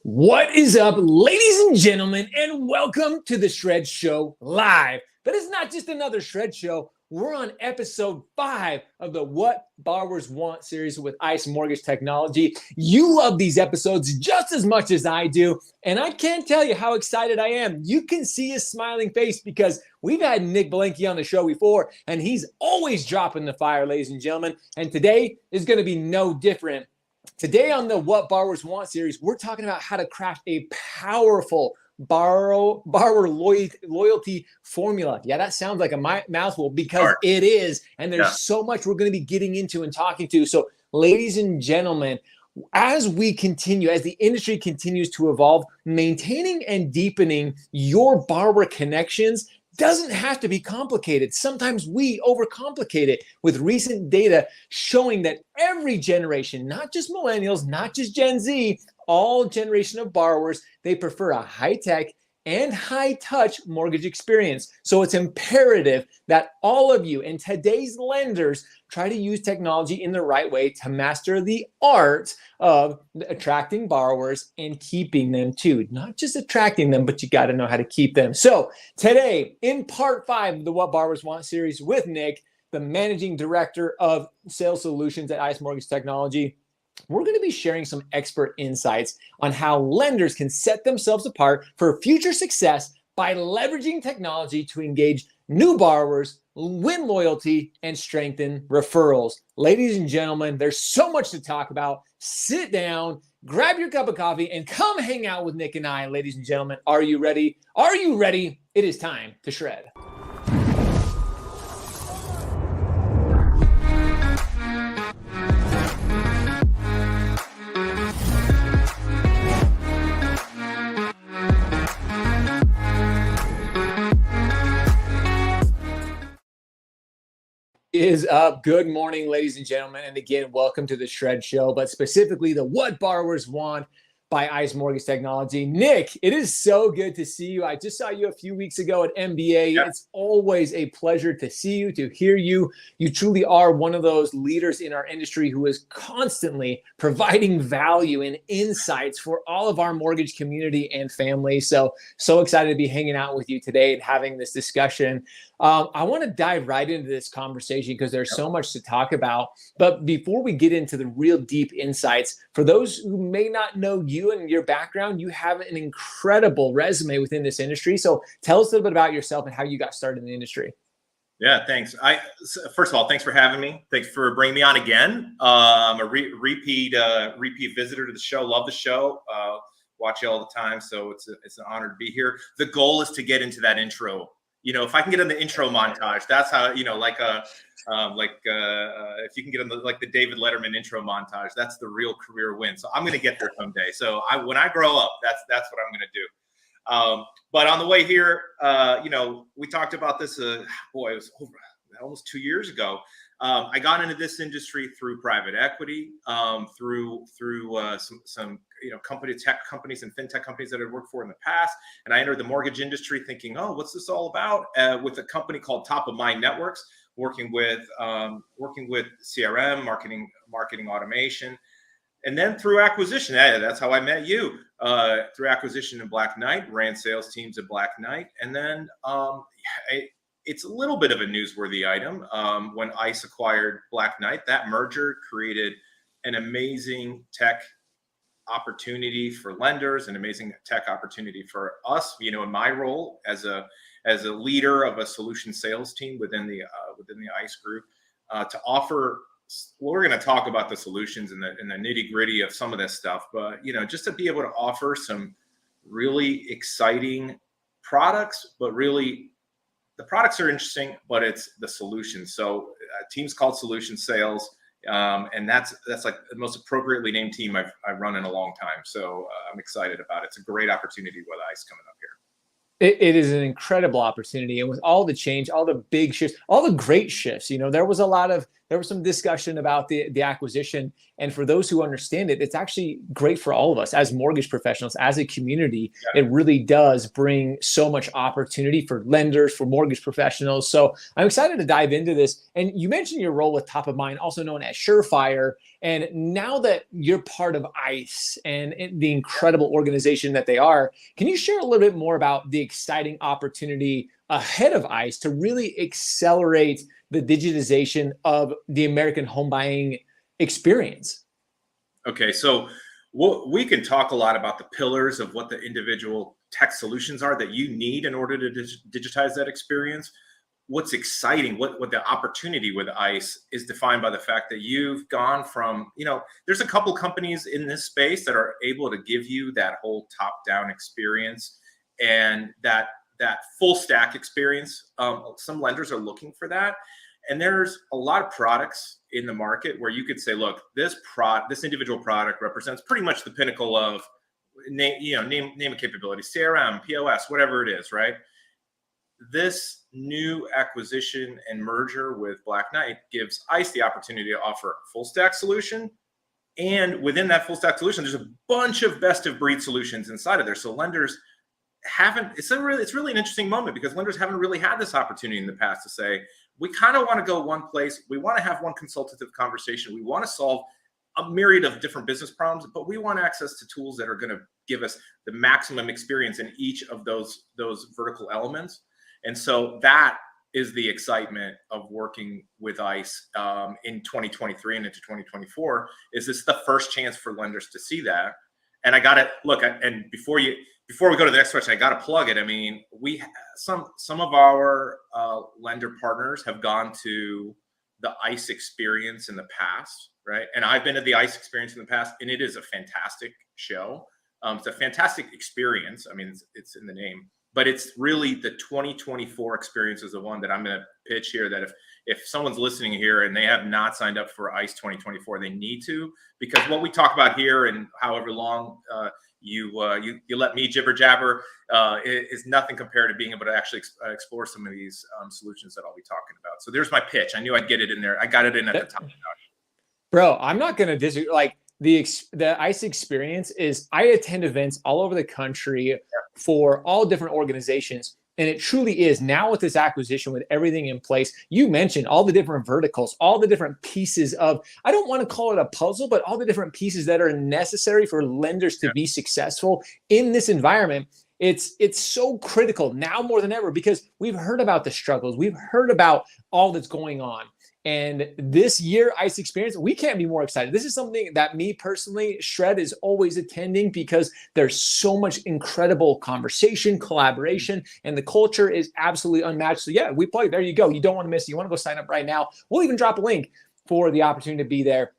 What is up, ladies and gentlemen, and welcome to the Shred Show Live. But it's not just another Shred Show. We're on episode 5 of the What Borrowers Want series with ICE Mortgage Technology. You love these episodes just as much as I do, and I can't tell you how excited I am. You can see his smiling face because we've had Nick Belenky on the show before, and he's always dropping the fire, ladies and gentlemen, and today is going to be no different. Today on the What Borrowers Want series, we're talking about how to craft a powerful borrower loyalty formula. Yeah, that sounds like a mouthful because it is. And there's so much we're going to be getting into and talking to. So, ladies and gentlemen, as we continue, as the industry continues to evolve, maintaining and deepening your borrower connections doesn't have to be complicated. Sometimes we overcomplicate it with recent data showing that every generation, not just millennials, not just Gen Z, all generation of borrowers, they prefer a high-tech and high-touch mortgage experience. So it's imperative that all of you and today's lenders try to use technology in the right way to master the art of attracting borrowers and keeping them too. Not just attracting them, but you got to know how to keep them. So today, in part 5 of the What Borrowers Want series with Nick, the managing director of sales solutions at ICE Mortgage Technology, we're going to be sharing some expert insights on how lenders can set themselves apart for future success by leveraging technology to engage new borrowers, win loyalty, and strengthen referrals. Ladies and gentlemen, there's so much to talk about. Sit down, grab your cup of coffee, and come hang out with Nick and I. Ladies and gentlemen, are you ready? Are you ready? It is time to shred. Is up. Good morning, ladies and gentlemen. And again, welcome to the Shred Show, but specifically the What Borrowers Want by ICE Mortgage Technology. Nick, it is so good to see you. I just saw you a few weeks ago at MBA. Yep. It's always a pleasure to see you, to hear you. You truly are one of those leaders in our industry who is constantly providing value and insights for all of our mortgage community and family. So excited to be hanging out with you today and having this discussion. I want to dive right into this conversation because there's so much to talk about. But before we get into the real deep insights, for those who may not know you and your background, you have an incredible resume within this industry. So tell us a little bit about yourself and how you got started in the industry. Yeah, thanks. First of all, thanks for having me. Thanks for bringing me on again. I'm a repeat visitor to the show. Love the show. Watch you all the time. So it's an honor to be here. The goal is to get into that intro. You know, if I can get in the intro montage, that's how, you know, if you can get in the David Letterman intro montage, that's the real career win. So I'm going to get there someday. So when I grow up, that's what I'm going to do. But on the way here, you know, we talked about this, it was almost 2 years ago. I got into this industry through private equity, through some tech companies and fintech companies that I'd worked for in the past. And I entered the mortgage industry thinking, oh, what's this all about? With a company called Top of Mind Networks, working with CRM, marketing automation. And then through acquisition, that's how I met you. Through acquisition in Black Knight, ran sales teams at Black Knight. And then it's a little bit of a newsworthy item. When ICE acquired Black Knight, that merger created an amazing tech opportunity for lenders, an amazing tech opportunity for us. You know, in my role as a leader of a solution sales team within the ICE group, to offer. Well, we're going to talk about the solutions and the nitty gritty of some of this stuff, but you know, just to be able to offer some really exciting products, but really. The products are interesting, but it's the solutions. So team's called Solution Sales, and that's like the most appropriately named team I've run in a long time. So I'm excited about it. It's a great opportunity with ICE coming up here. It is an incredible opportunity. And with all the change, all the big shifts, all the great shifts, you know, there was a lot of there was some discussion about the acquisition. And for those who understand it, it's actually great for all of us as mortgage professionals, as a community. Yeah. It really does bring so much opportunity for lenders, for mortgage professionals. So I'm excited to dive into this. And you mentioned your role with Top of Mind, also known as Surefire. And now that you're part of ICE and the incredible organization that they are, can you share a little bit more about the exciting opportunity ahead of ICE to really accelerate the digitization of the American home buying experience? Okay, so we can talk a lot about the pillars of what the individual tech solutions are that you need in order to digitize that experience. What's exciting, what the opportunity with ICE is defined by the fact that you've gone from, there's a couple companies in this space that are able to give you that whole top-down experience and that full stack experience. Some lenders are looking for that. And there's a lot of products in the market where you could say, look, this individual product represents pretty much the pinnacle of name a capability, CRM, POS, whatever it is, right? This new acquisition and merger with Black Knight gives ICE the opportunity to offer a full stack solution. And within that full stack solution, there's a bunch of best of breed solutions inside of there. So lenders it's really an interesting moment because lenders haven't really had this opportunity in the past to say, we kind of want to go one place. We want to have one consultative conversation. We want to solve a myriad of different business problems, but we want access to tools that are going to give us the maximum experience in each of those vertical elements. And so that is the excitement of working with ICE in 2023 and into 2024. Is this the first chance for lenders to see that? And I got to look. And before we go to the next question, I got to plug it. I mean, some of our lender partners have gone to the ICE experience in the past, right? And I've been to the ICE experience in the past, and it is a fantastic show. It's a fantastic experience. I mean, it's in the name. But it's really the 2024 experience is the one that I'm going to pitch here, that if someone's listening here and they have not signed up for ICE 2024, they need to, because what we talk about here and however long you let me jibber jabber is nothing compared to being able to actually explore some of these solutions that I'll be talking about. So there's my pitch. I knew I'd get it in there. I got it in at the top. Bro, I'm not going to disagree. Like the ICE experience is, I attend events all over the country for all different organizations. And it truly is now with this acquisition, with everything in place. You mentioned all the different verticals, all the different pieces of, I don't want to call it a puzzle, but all the different pieces that are necessary for lenders to be successful in this environment. It's so critical now more than ever because we've heard about the struggles. We've heard about all that's going on. And this year, ICE experience, we can't be more excited. This is something that me personally, Shred, is always attending because there's so much incredible conversation, collaboration, and the culture is absolutely unmatched. So yeah, we play. There you go. You don't want to miss it. You want to go sign up right now. We'll even drop a link for the opportunity to be there.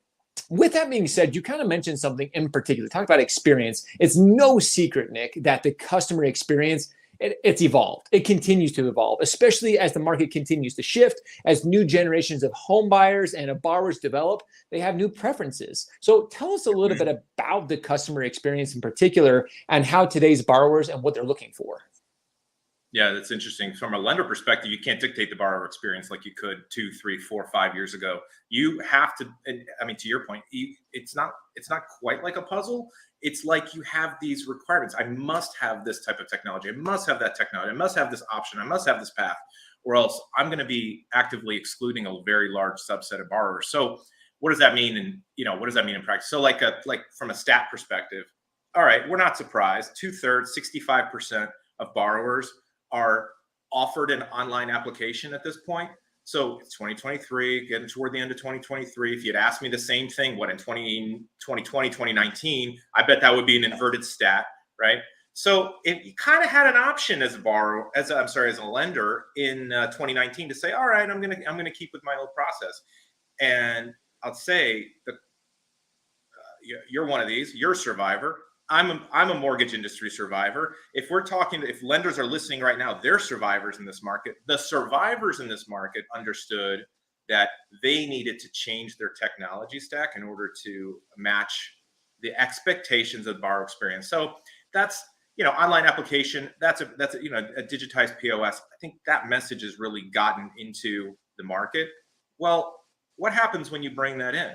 With that being said, you kind of mentioned something in particular. Talk about experience. It's no secret, Nick, that the customer experience, it's evolved. It continues to evolve, especially as the market continues to shift, as new generations of home buyers and of borrowers develop, they have new preferences. So tell us a little bit about the customer experience in particular and how today's borrowers and what they're looking for. Yeah, that's interesting. From a lender perspective, you can't dictate the borrower experience like you could 2, 3, 4, 5 years ago. You have to, I mean, to your point, it's not quite like a puzzle. It's like you have these requirements. I must have this type of technology. I must have that technology. I must have this option. I must have this path, or else I'm going to be actively excluding a very large subset of borrowers. So what does that mean? And what does that mean in practice? So like from a stat perspective, all right, we're not surprised. 2/3, 65% of borrowers are offered an online application at this point. So it's 2023, getting toward the end of 2023. If you'd asked me the same thing, in 2020, 2019, I bet that would be an inverted stat, right? So if you kind of had an option as a lender in 2019 to say, all right, I'm gonna keep with my old process. And I'll say you're one of these, you're a survivor. I'm a mortgage industry survivor. If lenders are listening right now, they're survivors in this market. The survivors in this market understood that they needed to change their technology stack in order to match the expectations of borrower experience. So that's, online application, that's a digitized POS. I think that message has really gotten into the market. Well, what happens when you bring that in?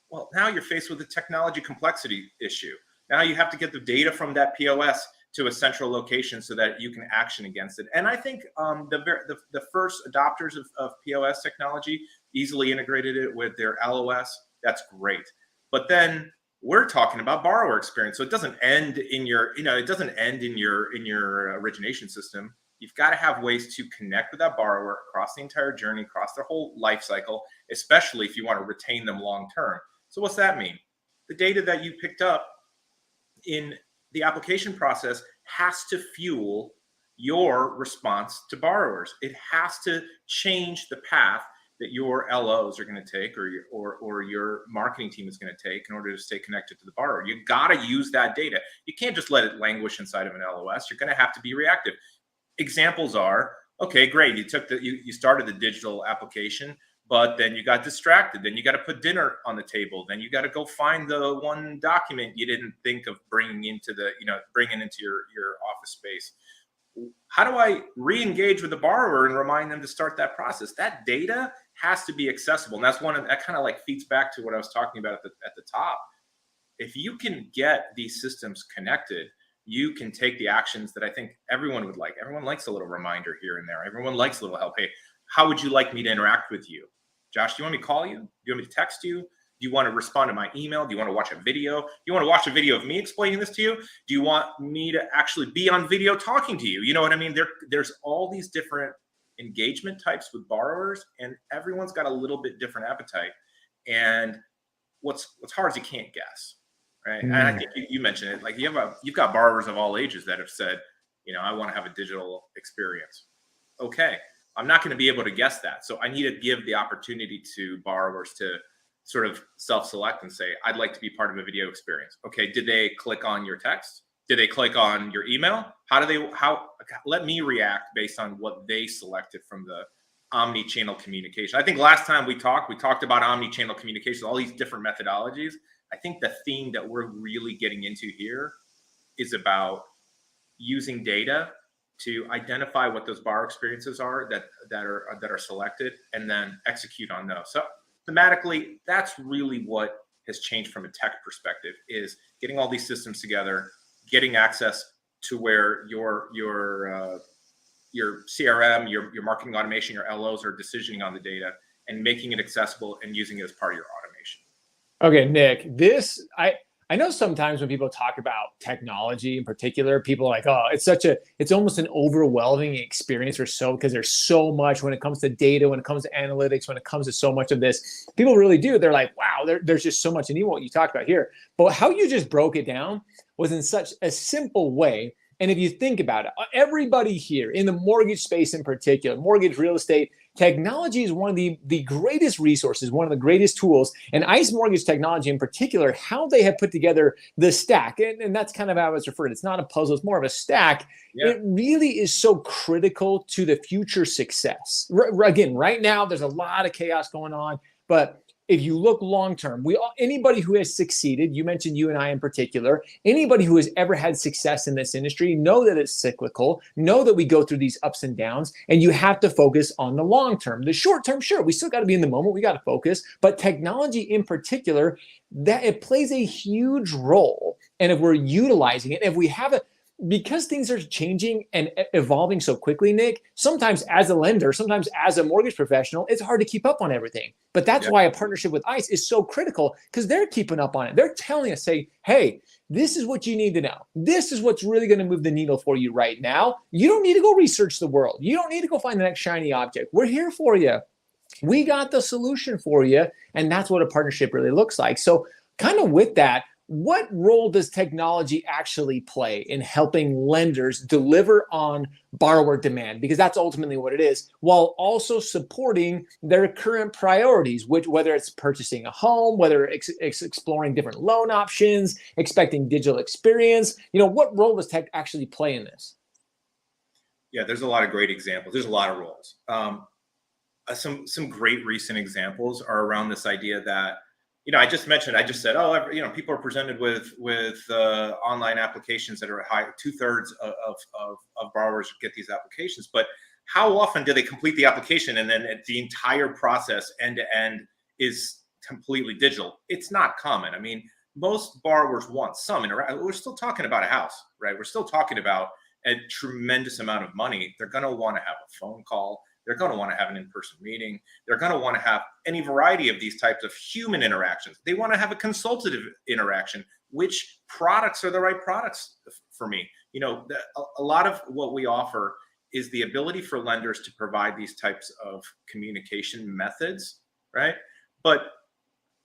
Well, now you're faced with a technology complexity issue. Now you have to get the data from that POS to a central location so that you can action against it. And I think the first adopters of POS technology easily integrated it with their LOS. That's great. But then we're talking about borrower experience. So it doesn't end in your, it doesn't end in your origination system. You've got to have ways to connect with that borrower across the entire journey, across their whole life cycle, especially if you want to retain them long term. So what's that mean? The data that you picked up in the application process has to fuel your response to borrowers. It has to change the path that your LOs are going to take, or your marketing team is going to take in order to stay connected to the borrower. You got to use that data. You can't just let it languish inside of an LOS. You're going to have to be reactive. Examples are, okay, great. You started the digital application, but then you got distracted. Then you got to put dinner on the table. Then you got to go find the one document you didn't think of bringing into your office space. How do I re-engage with the borrower and remind them to start that process? That data has to be accessible. And that's that kind of like feeds back to what I was talking about at the top. If you can get these systems connected, you can take the actions that I think everyone would like. Everyone likes a little reminder here and there. Everyone likes a little help. Hey, how would you like me to interact with you? Josh, do you want me to call you? Do you want me to text you? Do you want to respond to my email? Do you want to watch a video? Do you want to watch a video of me explaining this to you? Do you want me to actually be on video talking to you? You know what I mean? There's all these different engagement types with borrowers, and everyone's got a little bit different appetite. And what's hard is you can't guess, right? And I think you mentioned it. Like you've got borrowers of all ages that have said, I want to have a digital experience. Okay, I'm not going to be able to guess that. So I need to give the opportunity to borrowers to sort of self-select and say, I'd like to be part of a video experience. Okay, did they click on your text? Did they click on your email? Let me react based on what they selected from the omni-channel communication. I think last time we talked about omni-channel communication, all these different methodologies. I think the theme that we're really getting into here is about using data to identify what those borrower experiences are that are selected, and then execute on those. So thematically, that's really what has changed from a tech perspective, is getting all these systems together, getting access to where your CRM, your marketing automation, your LOs are decisioning on the data, and making it accessible and using it as part of your automation. Okay, Nick, I know sometimes when people talk about technology in particular, people are like, oh, it's almost an overwhelming experience because there's so much when it comes to data, when it comes to analytics, when it comes to so much of this. People really do. They're like, wow, there's just so much. And even what you talked about here. But how you just broke it down was in such a simple way. And if you think about it, everybody here in the mortgage space in particular, mortgage, real estate, technology is one of the greatest resources, one of the greatest tools. And ICE Mortgage Technology in particular, how they have put together the stack, and that's kind of how it's referred. It's not a puzzle, it's more of a stack. Yeah. It really is so critical to the future success. Again, right now, there's a lot of chaos going on, but if you look long-term, anybody who has succeeded, you mentioned you and I in particular, anybody who has ever had success in this industry, know that it's cyclical, know that we go through these ups and downs, and you have to focus on the long-term. The short-term, sure, we still got to be in the moment, we got to focus, but technology in particular, that it plays a huge role. And if we're utilizing it, if we have it, because things are changing and evolving so quickly, Nick, sometimes as a lender, sometimes as a mortgage professional, it's hard to keep up on everything. But that's why a partnership with ICE is so critical, because they're keeping up on it. They're telling us, say, hey, this is what you need to know. This is what's really going to move the needle for you right now. You don't need to go research the world. You don't need to go find the next shiny object. We're here for you. We got the solution for you. And that's what a partnership really looks like. So kind of with that, what role does technology actually play in helping lenders deliver on borrower demand? Because that's ultimately what it is, while also supporting their current priorities, whether it's purchasing a home, whether it's exploring different loan options, expecting digital experience. What role does tech actually play in this? Yeah, there's a lot of great examples. There's a lot of roles. Some great recent examples are around this idea that, I just said, people are presented with online applications that are high. 2/3 of borrowers get these applications, but how often do they complete the application and then the entire process end to end is completely digital. It's not common. I mean, most borrowers want some interaction. We're still talking about a house, right? We're still talking about a tremendous amount of money. They're going to want to have a phone call. They're going to want to have an in-person meeting. They're going to want to have any variety of these types of human interactions. They want to have a consultative interaction. Which products are the right products for me? You know, a lot of what we offer is the ability for lenders to provide these types of communication methods, right? But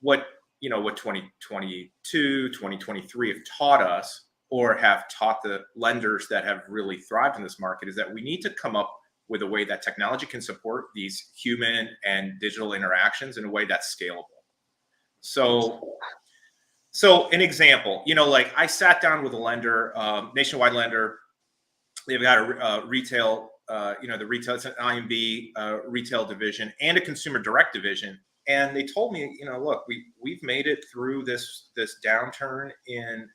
what 2022, 2023 have taught us, or have taught the lenders that have really thrived in this market, is that we need to come up with a way that technology can support these human and digital interactions in a way that's scalable. So an example, like I sat down with a lender, nationwide lender. They've got a retail, the retail, it's an IMB retail division and a consumer direct division. And they told me, look, we've made it through this downturn in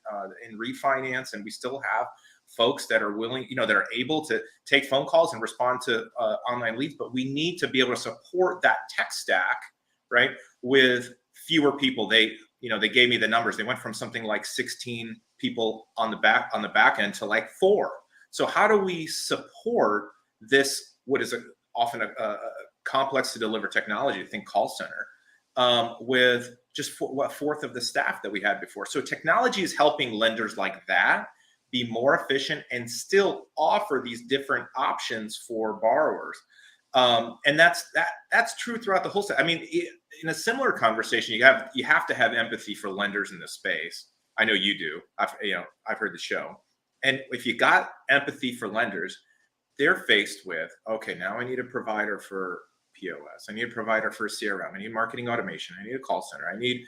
refinance, and we still have folks that are willing, that are able to take phone calls and respond to online leads, but we need to be able to support that tech stack, right, with fewer people. They gave me the numbers. They went from something like 16 people on the back end to like 4. So how do we support this, what is often a complex to deliver technology, I think call center, with just a fourth of the staff that we had before? So technology is helping lenders like that be more efficient and still offer these different options for borrowers. And that's true throughout the whole set. I mean, in a similar conversation, you have to have empathy for lenders in this space. I know you do. I've heard the show. And if you got empathy for lenders, they're faced with, okay, now I need a provider for POS. I need a provider for CRM. I need marketing automation. I need a call center. I need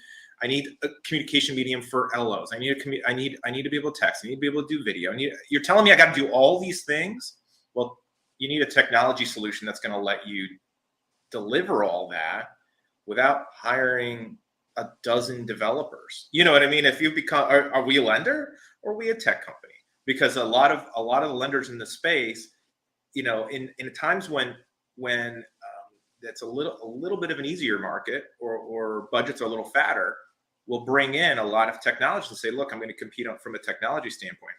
a communication medium for LOs. I need to be able to text. I need to be able to do video. You're telling me I got to do all these things? Well, you need a technology solution that's going to let you deliver all that without hiring a dozen developers. You know what I mean? If you become, are we a lender or are we a tech company? Because a lot of the lenders in the space, in times when it's a little bit of an easier market, or budgets are a little fatter, will bring in a lot of technology to say, look, I'm going to compete from a technology standpoint.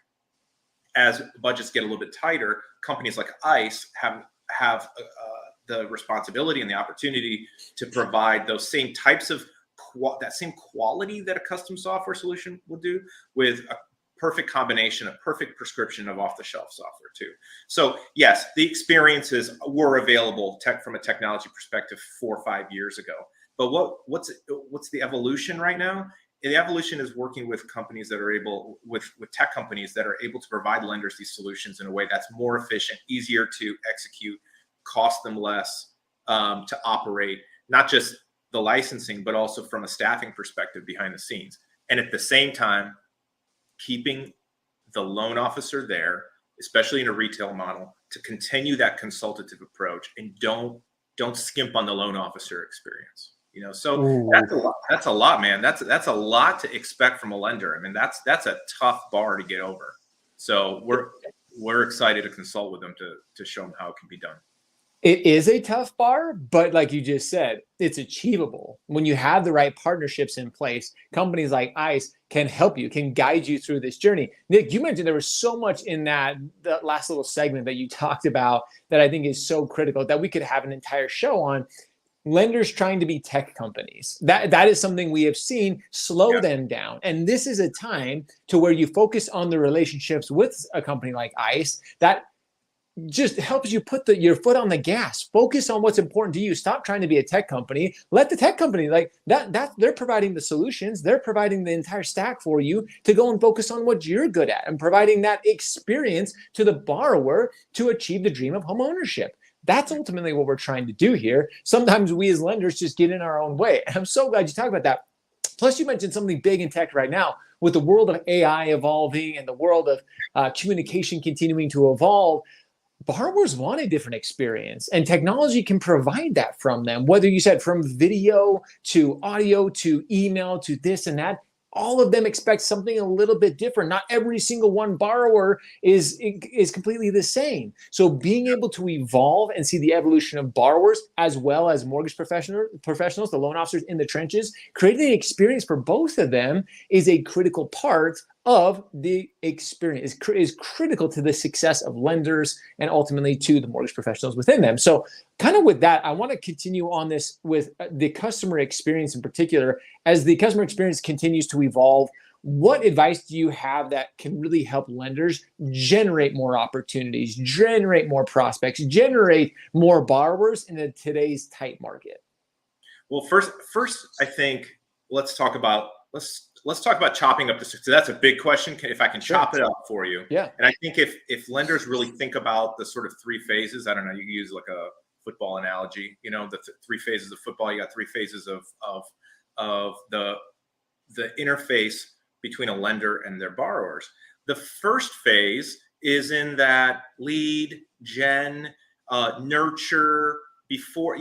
As budgets get a little bit tighter, companies like ICE have the responsibility and the opportunity to provide those same types of that same quality that a custom software solution would do, with a perfect combination, a perfect prescription of off-the-shelf software too. So yes, the experiences were available from a technology perspective 4 or 5 years ago. But what's the evolution right now? The evolution is working with companies that are able, with tech companies that are able to provide lenders these solutions in a way that's more efficient, easier to execute, cost them less to operate, not just the licensing, but also from a staffing perspective behind the scenes. And at the same time, keeping the loan officer there, especially in a retail model, to continue that consultative approach, and don't skimp on the loan officer experience. So ooh, that's a lot, man. That's a lot to expect from a lender. I mean, that's a tough bar to get over. So we're excited to consult with them to show them how it can be done. It is a tough bar, but like you just said, it's achievable. When you have the right partnerships in place, companies like ICE can help you, can guide you through this journey. Nick, you mentioned there was so much in that last little segment that you talked about that I think is so critical that we could have an entire show on. Lenders trying to be tech companies. That is something we have seen slow them down. And this is a time to where you focus on the relationships with a company like ICE that just helps you put your foot on the gas. Focus on what's important to you. Stop trying to be a tech company. Let the tech company, like that they're providing the solutions. They're providing the entire stack for you to go and focus on what you're good at and providing that experience to the borrower to achieve the dream of homeownership. That's ultimately what we're trying to do here. Sometimes we as lenders just get in our own way. And I'm so glad you talked about that. Plus, you mentioned something big in tech right now with the world of AI evolving and the world of communication continuing to evolve. Borrowers want a different experience, and technology can provide that from them. Whether you said from video to audio to email to this and that, all of them expect something a little bit different. Not every single one borrower is completely the same. So being able to evolve and see the evolution of borrowers as well as mortgage professionals, the loan officers in the trenches, creating an experience for both of them is a critical part of the experience, is critical to the success of lenders and ultimately to the mortgage professionals within them. So kind of with that, I want to continue on this with the customer experience in particular. As the customer experience continues to evolve, what advice do you have that can really help lenders generate more opportunities, generate more prospects, generate more borrowers in today's tight market? Well, first, I think let's talk about chopping up the. So that's a big question. If I can chop it up for you, yeah. And I think if lenders really think about the sort of three phases, I don't know, you can use like a football analogy. You know, the three phases of football. You got three phases of the interface between a lender and their borrowers. The first phase is in that lead gen, nurture, before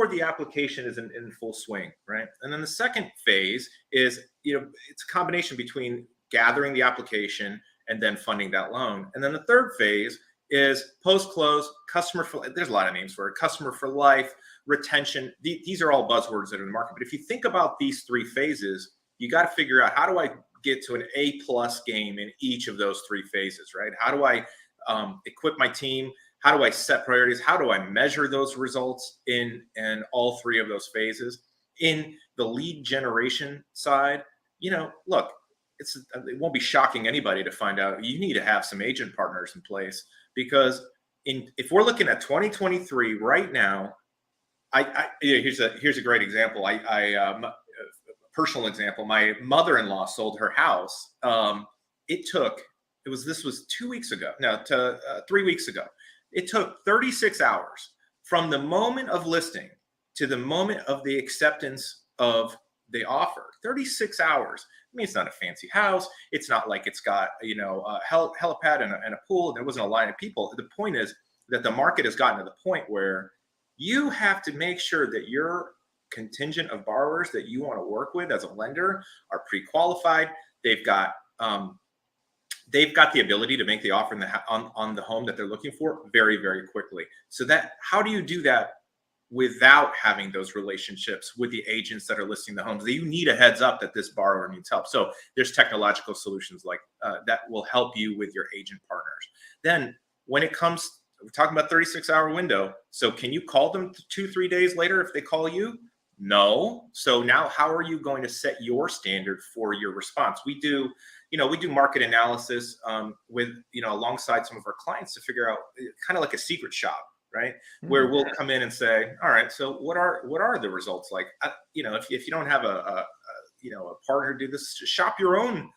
the application is in full swing, right? And then the second phase is, it's a combination between gathering the application and then funding that loan. And then the third phase is post-close, customer for, there's a lot of names for it, customer for life, retention. These are all buzzwords that are in the market. But if you think about these three phases, you got to figure out, how do I get to an A+ game in each of those three phases, right? How do I equip my team? How do I set priorities? How do I measure those results in all three of those phases? In the lead generation side, look, it won't be shocking anybody to find out you need to have some agent partners in place, because if we're looking at 2023 right now, here's a great example. Personal example. My mother-in-law sold her house. This was 2 weeks ago. No, 3 weeks ago. It took 36 hours from the moment of listing to the moment of the acceptance of the offer. 36 hours. I mean, it's not a fancy house. It's not like it's got, a helipad and a pool. There wasn't a line of people. The point is that the market has gotten to the point where you have to make sure that your contingent of borrowers that you want to work with as a lender are pre-qualified. They've got the ability to make the offer on the home that they're looking for very, very quickly. So how do you do that without having those relationships with the agents that are listing the homes? You need a heads up that this borrower needs help. So there's technological solutions like that will help you with your agent partners. Then when it comes, we're talking about 36-hour window. So can you call them 2-3 days later if they call you? No. So now how are you going to set your standard for your response? We do market analysis with, alongside some of our clients to figure out, kind of like a secret shop, right? Where we'll come in and say, all right, so what are the results like? If you don't have a partner do this, shop your own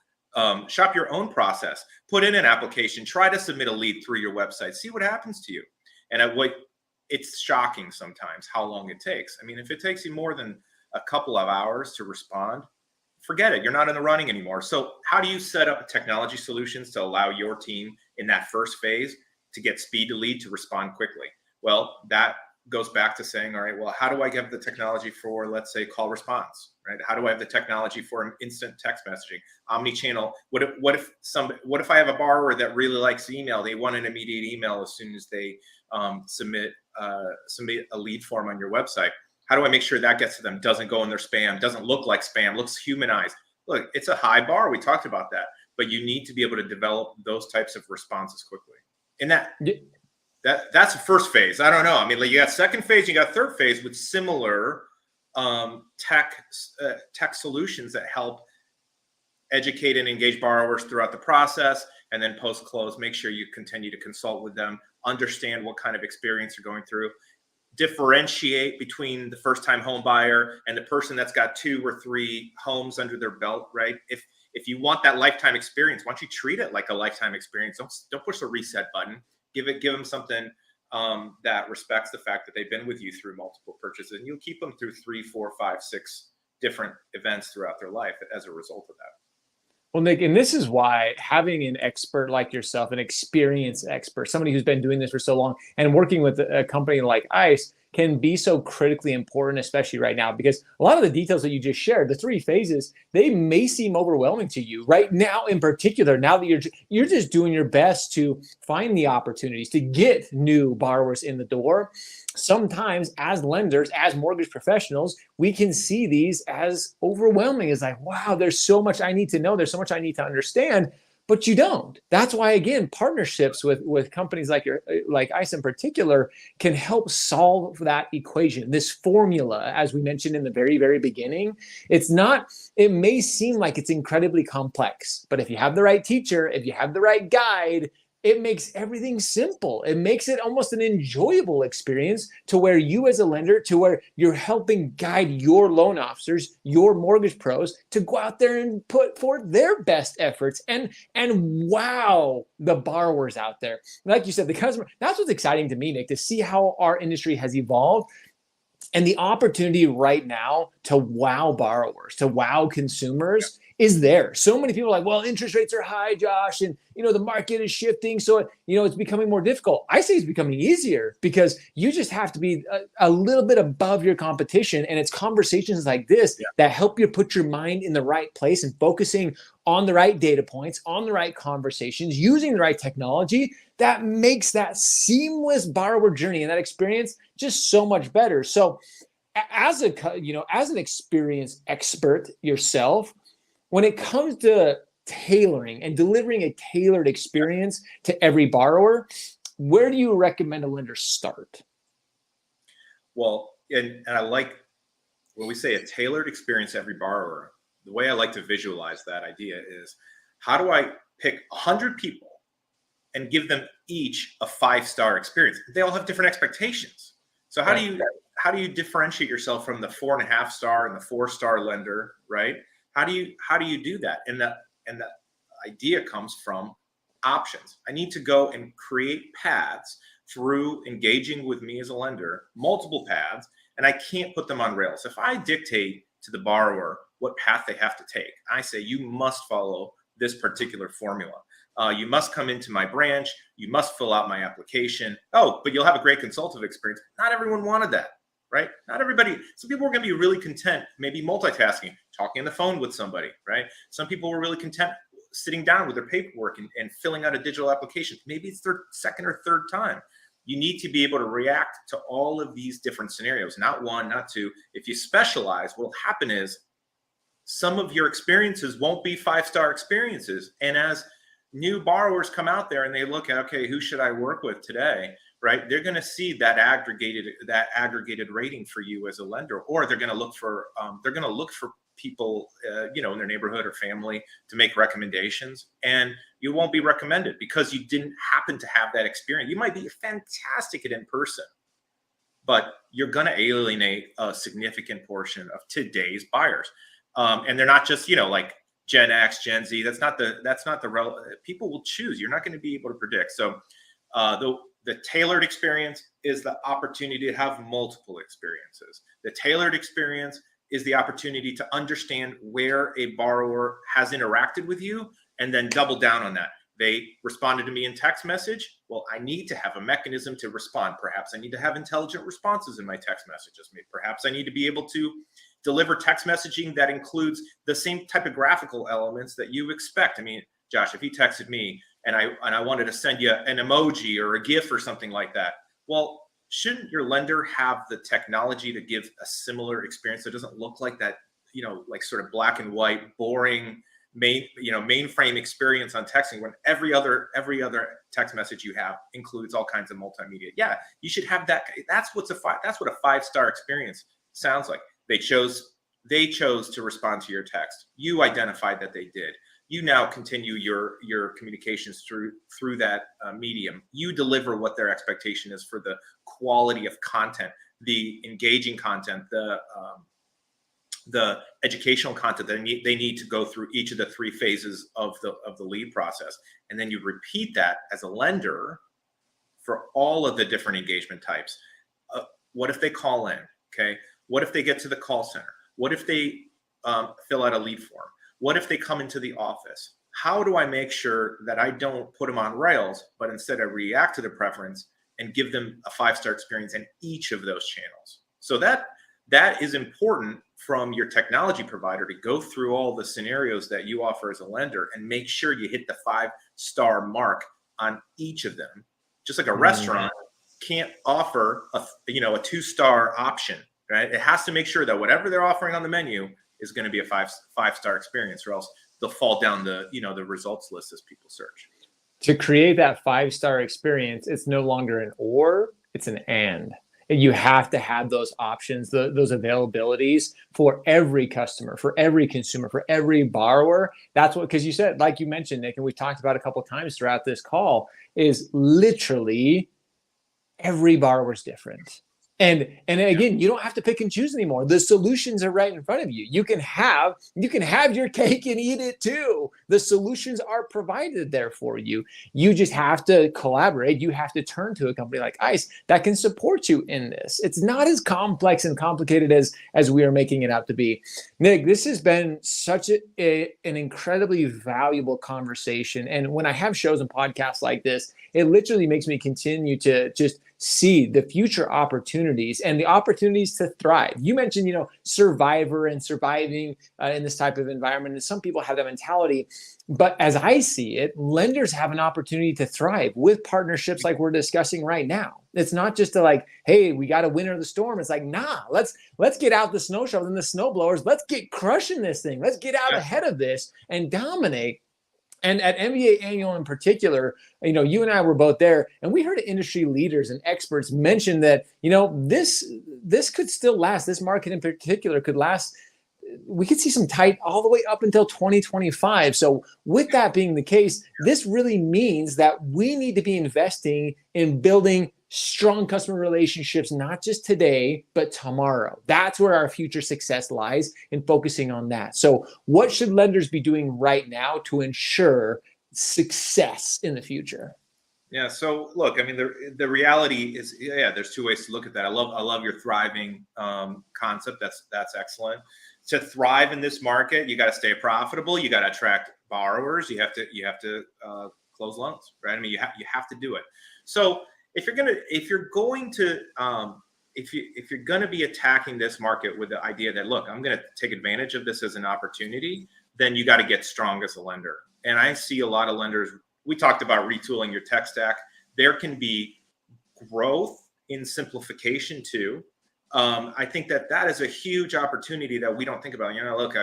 process, put in an application, try to submit a lead through your website, see what happens to you. And it's shocking sometimes how long it takes. I mean, if it takes you more than a couple of hours to respond, forget it. You're not in the running anymore. So how do you set up technology solutions to allow your team in that first phase to get speed to lead, to respond quickly? Well, that goes back to saying, all right, well, how do I get the technology for, let's say, call response, right? How do I have the technology for instant text messaging, omni-channel? What if I have a borrower that really likes email? They want an immediate email as soon as they submit a lead form on your website. How do I make sure that gets to them, doesn't go in their spam, doesn't look like spam, looks humanized? Look, it's a high bar. We talked about that, but you need to be able to develop those types of responses quickly. And that's the first phase. I don't know. I mean, like, you got second phase, you got third phase with similar tech solutions that help educate and engage borrowers throughout the process. And then post-close, make sure you continue to consult with them, understand what kind of experience you're going through, differentiate between the first-time home buyer and the person that's got 2 or 3 homes under their belt, right? If you want that lifetime experience, why don't you treat it like a lifetime experience? Don't push the reset button. Give them something that respects the fact that they've been with you through multiple purchases, and you'll keep them through 3, 4, 5, 6 different events throughout their life as a result of that. Well, Nick, and this is why having an expert like yourself, an experienced expert, somebody who's been doing this for so long and working with a company like ICE can be so critically important, especially right now, because a lot of the details that you just shared, the 3 phases, they may seem overwhelming to you right now in particular. Now that you're just doing your best to find the opportunities to get new borrowers in the door. Sometimes as lenders, as mortgage professionals, we can see these as overwhelming. It's like, wow, there's so much I need to know. There's so much I need to understand. But you don't. That's why, again, partnerships with companies like ICE in particular can help solve that equation, this formula, as we mentioned in the very, very beginning. It may seem like it's incredibly complex, but if you have the right teacher, if you have the right guide, it makes everything simple. It makes it almost an enjoyable experience to where you as a lender, to where you're helping guide your loan officers, your mortgage pros to go out there and put forth their best efforts and wow the borrowers out there. Like you said, the customer, that's what's exciting to me, Nick, to see how our industry has evolved. And the opportunity right now to wow borrowers, to wow consumers is there. So many people are like, well, interest rates are high, Josh, and the market is shifting. So, it's becoming more difficult. I say it's becoming easier because you just have to be a little bit above your competition. And it's conversations like this that help you put your mind in the right place and focusing on the right data points, on the right conversations, using the right technology that makes that seamless borrower journey and that experience just so much better. So as an experienced expert yourself, when it comes to tailoring and delivering a tailored experience to every borrower, where do you recommend a lender start? Well, and I like when we say a tailored experience to every borrower, the way I like to visualize that idea is, how do I pick 100 people and give them each a 5-star experience? They all have different expectations. So how do you differentiate yourself from the 4.5-star and the 4-star lender, right? How do you do that? And the idea comes from options. I need to go and create paths through engaging with me as a lender, multiple paths, and I can't put them on rails. If I dictate to the borrower what path they have to take, I say, you must follow this particular formula. You must come into my branch. You must fill out my application. Oh, but you'll have a great consultative experience. Not everyone wanted that, right? Not everybody. Some people were going to be really content, maybe multitasking, talking on the phone with somebody, right? Some people were really content sitting down with their paperwork and filling out a digital application. Maybe it's their second or third time. You need to be able to react to all of these different scenarios, not one, not two. If you specialize, what will happen is some of your experiences won't be 5-star experiences. And as new borrowers come out there and they look at, okay, who should I work with today, right? They're going to see that aggregated rating for you as a lender, or they're going to look for people, in their neighborhood or family to make recommendations, and you won't be recommended because you didn't happen to have that experience. You might be fantastic at in-person, but you're going to alienate a significant portion of today's buyers. And they're not just, like Gen X, Gen Z. That's not the people will choose. You're not going to be able to predict. So the tailored experience is the opportunity to have multiple experiences. The tailored experience is the opportunity to understand where a borrower has interacted with you and then double down on that. They responded to me in text message. Well, I need to have a mechanism to respond. Perhaps I need to have intelligent responses in my text messages. Perhaps I need to be able to deliver text messaging that includes the same typographical elements that you expect. I mean, Josh, if he texted me and I wanted to send you an emoji or a GIF or something like that, well, shouldn't your lender have the technology to give a similar experience that doesn't look like that, like sort of black and white, boring mainframe experience on texting, when every other text message you have includes all kinds of multimedia? Yeah, you should have that. That's what a 5-star experience sounds like. They chose to respond to your text. You identified that they did. You now continue your communications through that medium. You deliver what their expectation is for the quality of content, the engaging content, the educational content that they need to go through each of the 3 phases of the lead process. And then you repeat that as a lender for all of the different engagement types. What if they call in? Okay. What if they get to the call center? What if they fill out a lead form? What if they come into the office? How do I make sure that I don't put them on rails, but instead I react to their preference and give them a 5-star experience in each of those channels. So that is important from your technology provider to go through all the scenarios that you offer as a lender and make sure you hit the 5-star mark on each of them. Just like a restaurant can't offer a 2-star option, right? It has to make sure that whatever they're offering on the menu is going to be a five-star experience, or else they'll fall down the results list as people search. To create that 5-star experience, it's no longer an or, it's an and. You have to have those options, those availabilities for every customer, for every consumer, for every borrower. That's what, because you said, like you mentioned, Nick, and we've talked about a couple of times throughout this call, is literally every borrower is different. And again, you don't have to pick and choose anymore. The solutions are right in front of you. You can have your cake and eat it too. The solutions are provided there for you. You just have to collaborate. You have to turn to a company like ICE that can support you in this. It's not as complex and complicated as we are making it out to be. Nick, this has been such an incredibly valuable conversation. And when I have shows and podcasts like this, it literally makes me continue to just see the future opportunities and the opportunities to thrive. You mentioned, survivor and surviving in this type of environment. And some people have that mentality. But as I see it, lenders have an opportunity to thrive with partnerships like we're discussing right now. It's not just hey, we got to winter the storm. It's like, nah, let's get out the snow shovels and the snow blowers. Let's get crushing this thing. Let's get out ahead of this and dominate. And at MBA Annual in particular, you and I were both there, and we heard industry leaders and experts mention that, this could still last. This market in particular could last. We could see some tight all the way up until 2025. So with that being the case, this really means that we need to be investing in building strong customer relationships, not just today, but tomorrow. That's where our future success lies, in focusing on that. So what should lenders be doing right now to ensure success in the future? Yeah. So look, I mean, the reality is, there's two ways to look at that. I love your thriving concept. That's excellent. To thrive in this market, you got to stay profitable. You got to attract borrowers. You have to close loans, right? I mean, you have to do it. So if you're going to be attacking this market with the idea that, look, I'm going to take advantage of this as an opportunity, then you got to get strong as a lender. And I see a lot of lenders. We talked about retooling your tech stack. There can be growth in simplification too. I think that is a huge opportunity that we don't think about. Look,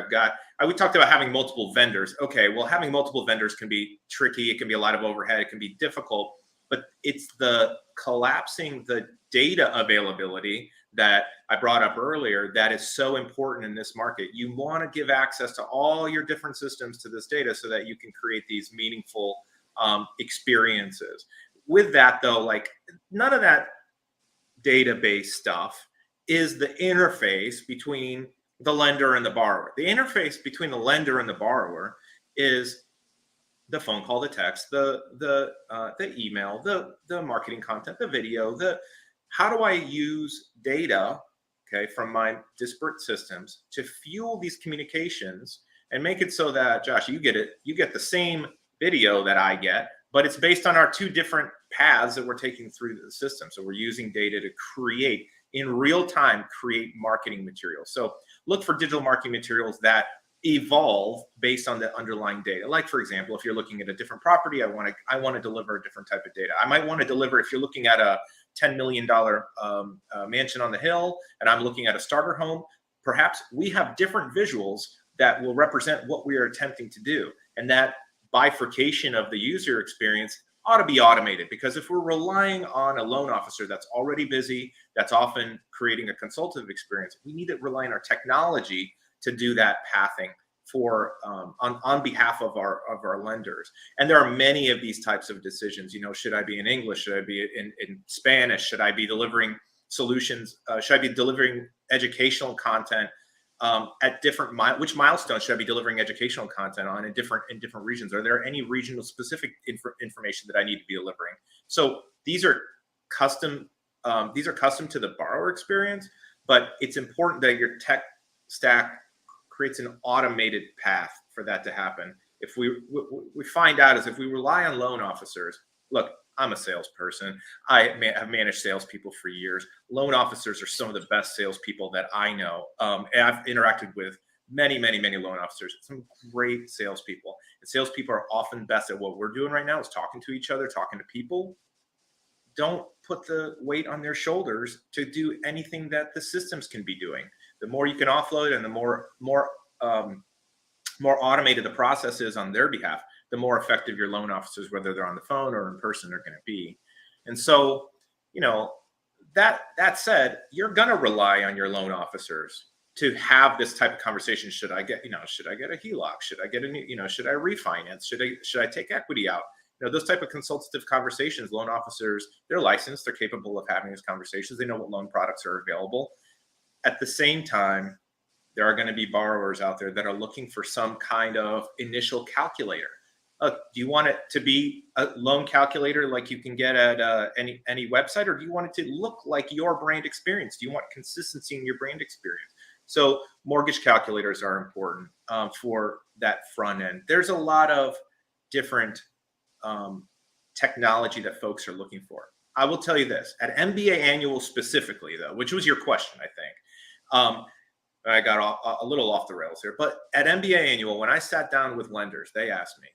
we talked about having multiple vendors. Okay, well, having multiple vendors can be tricky. It can be a lot of overhead. It can be difficult. But it's the collapsing the data availability that I brought up earlier that is so important in this market. You want to give access to all your different systems to this data so that you can create these meaningful experiences. With that, though, none of that database stuff is the interface between the lender and the borrower. The interface between the lender and the borrower is the phone call, the text, the email, the marketing content, the video, how do I use data, from my disparate systems to fuel these communications and make it so that, Josh, you get the same video that I get, but it's based on our two different paths that we're taking through the system. So we're using data to create in real time, create marketing materials. So look for digital marketing materials that evolve based on the underlying data. Like, for example, if you're looking at a different property, I want to deliver a different type of data. I might want to deliver, if you're looking at a $10 million mansion on the hill, and I'm looking at a starter home, perhaps we have different visuals that will represent what we are attempting to do. And that bifurcation of the user experience ought to be automated, because if we're relying on a loan officer that's already busy, that's often creating a consultative experience, we need to rely on our technology to do that pathing for on behalf of our lenders. And there are many of these types of decisions. Should I be in English? Should I be in Spanish? Should I be delivering solutions? Should I be delivering educational content at different which milestones should I be delivering educational content on in different regions? Are there any regional specific information that I need to be delivering? So these are custom to the borrower experience, but it's important that your tech stack creates an automated path for that to happen. If we find out is if we rely on loan officers, look, I'm a salesperson. Have managed salespeople for years. Loan officers are some of the best salespeople that I know. And I've interacted with many, many, many loan officers, some great salespeople. And salespeople are often best at what we're doing right now is talking to each other, talking to people. Don't put the weight on their shoulders to do anything that the systems can be doing. The more you can offload and the more automated the process is on their behalf, the more effective your loan officers, whether they're on the phone or in person, are going to be. And so, that said, you're going to rely on your loan officers to have this type of conversation. Should I get a HELOC? Should I get should I refinance? Should I take equity out? Those type of consultative conversations, loan officers, they're licensed, they're capable of having these conversations. They know what loan products are available. At the same time, there are going to be borrowers out there that are looking for some kind of initial calculator. Do you want it to be a loan calculator like you can get at any website, or do you want it to look like your brand experience? Do you want consistency in your brand experience? So mortgage calculators are important for that front end. There's a lot of different technology that folks are looking for. I will tell you this, at MBA Annual specifically, though, which was your question, I think. I got a little off the rails here, but at MBA Annual, when I sat down with lenders, they asked me,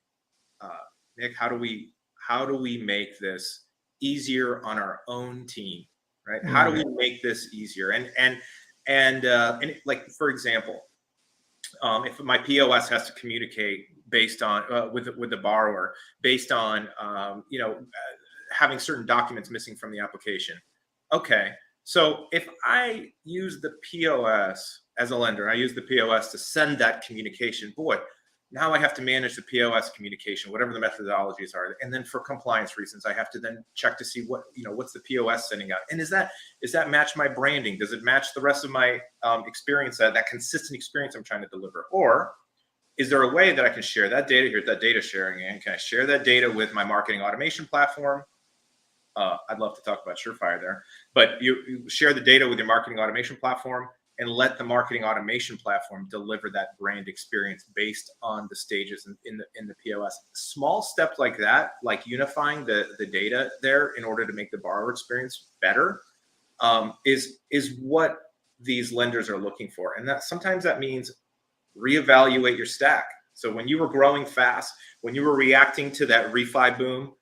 Nick, how do we make this easier on our own team, right? How do we make this easier? And like, for example, if my POS has to communicate based on with the borrower based on having certain documents missing from the application. Okay, so if I use the POS as a lender, I use the POS to send that communication. Boy, now I have to manage the POS communication, whatever the methodologies are, and then for compliance reasons, I have to then check to see what's the POS sending out, and is that match my branding? Does it match the rest of my experience, that consistent experience I'm trying to deliver? Or is there a way that I can share that data? Here's that data sharing, and can I share that data with my marketing automation platform? I'd love to talk about Surefire there, but you share the data with your marketing automation platform and let the marketing automation platform deliver that brand experience based on the stages in the POS. Small steps like that, like unifying the data there in order to make the borrower experience better, is what these lenders are looking for. And that sometimes that means reevaluate your stack. So when you were growing fast, when you were reacting to that refi boom,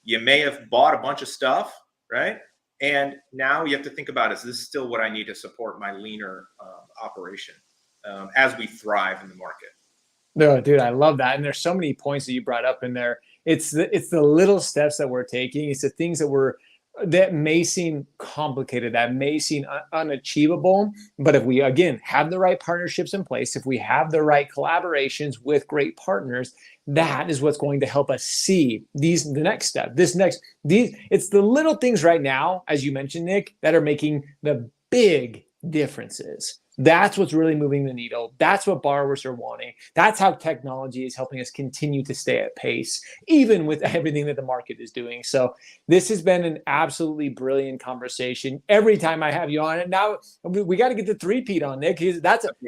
you may have bought a bunch of stuff, right? And now you have to think about, is this still what I need to support my leaner operation as we thrive in the market? No, dude, I love that. And there's so many points that you brought up in there. It's the little steps that we're taking. It's the things that may seem complicated, that may seem unachievable. But if we, again, have the right partnerships in place, if we have the right collaborations with great partners, that is what's going to help us see the next step. It's the little things right now, as you mentioned, Nick, that are making the big differences. That's what's really moving the needle. That's what borrowers are wanting. That's how technology is helping us continue to stay at pace, even with everything that the market is doing. So this has been an absolutely brilliant conversation. Every time I have you on it, now we got to get the three-peat on, Nick.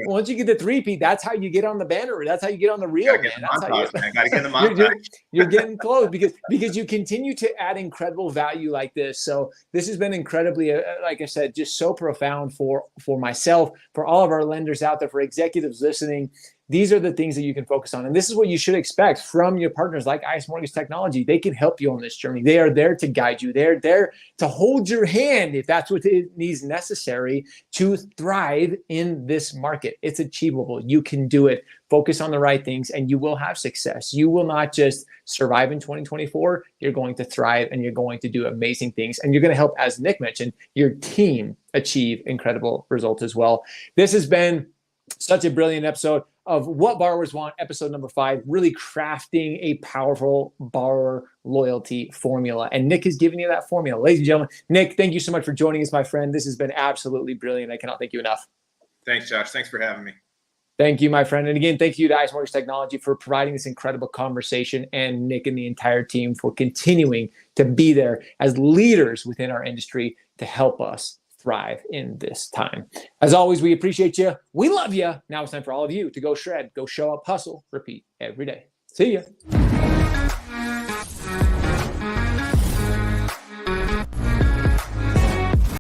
Once you get the three-peat, that's how you get on the banner. That's how you get on the reel, man. That's how you're getting close because you continue to add incredible value like this. So this has been incredibly, like I said, just so profound for myself, for all of our lenders out there, for executives listening. These are the things that you can focus on. And this is what you should expect from your partners like ICE Mortgage Technology. They can help you on this journey. They are there to guide you. They're there to hold your hand if that's what it needs necessary to thrive in this market. It's achievable. You can do it. Focus on the right things and you will have success. You will not just survive in 2024. You're going to thrive and you're going to do amazing things. And you're going to help, as Nick mentioned, your team achieve incredible results as well. This has been such a brilliant episode of What Borrowers Want, episode number 5, really crafting a powerful borrower loyalty formula. And Nick has given you that formula. Ladies and gentlemen, Nick, thank you so much for joining us, my friend. This has been absolutely brilliant. I cannot thank you enough. Thanks, Josh. Thanks for having me. Thank you, my friend. And again, thank you to ICE Mortgage Technology for providing this incredible conversation, and Nick and the entire team for continuing to be there as leaders within our industry to help us thrive in this time. As always, we appreciate you. We love you. Now it's time for all of you to go shred, go show up, hustle, repeat every day. See ya.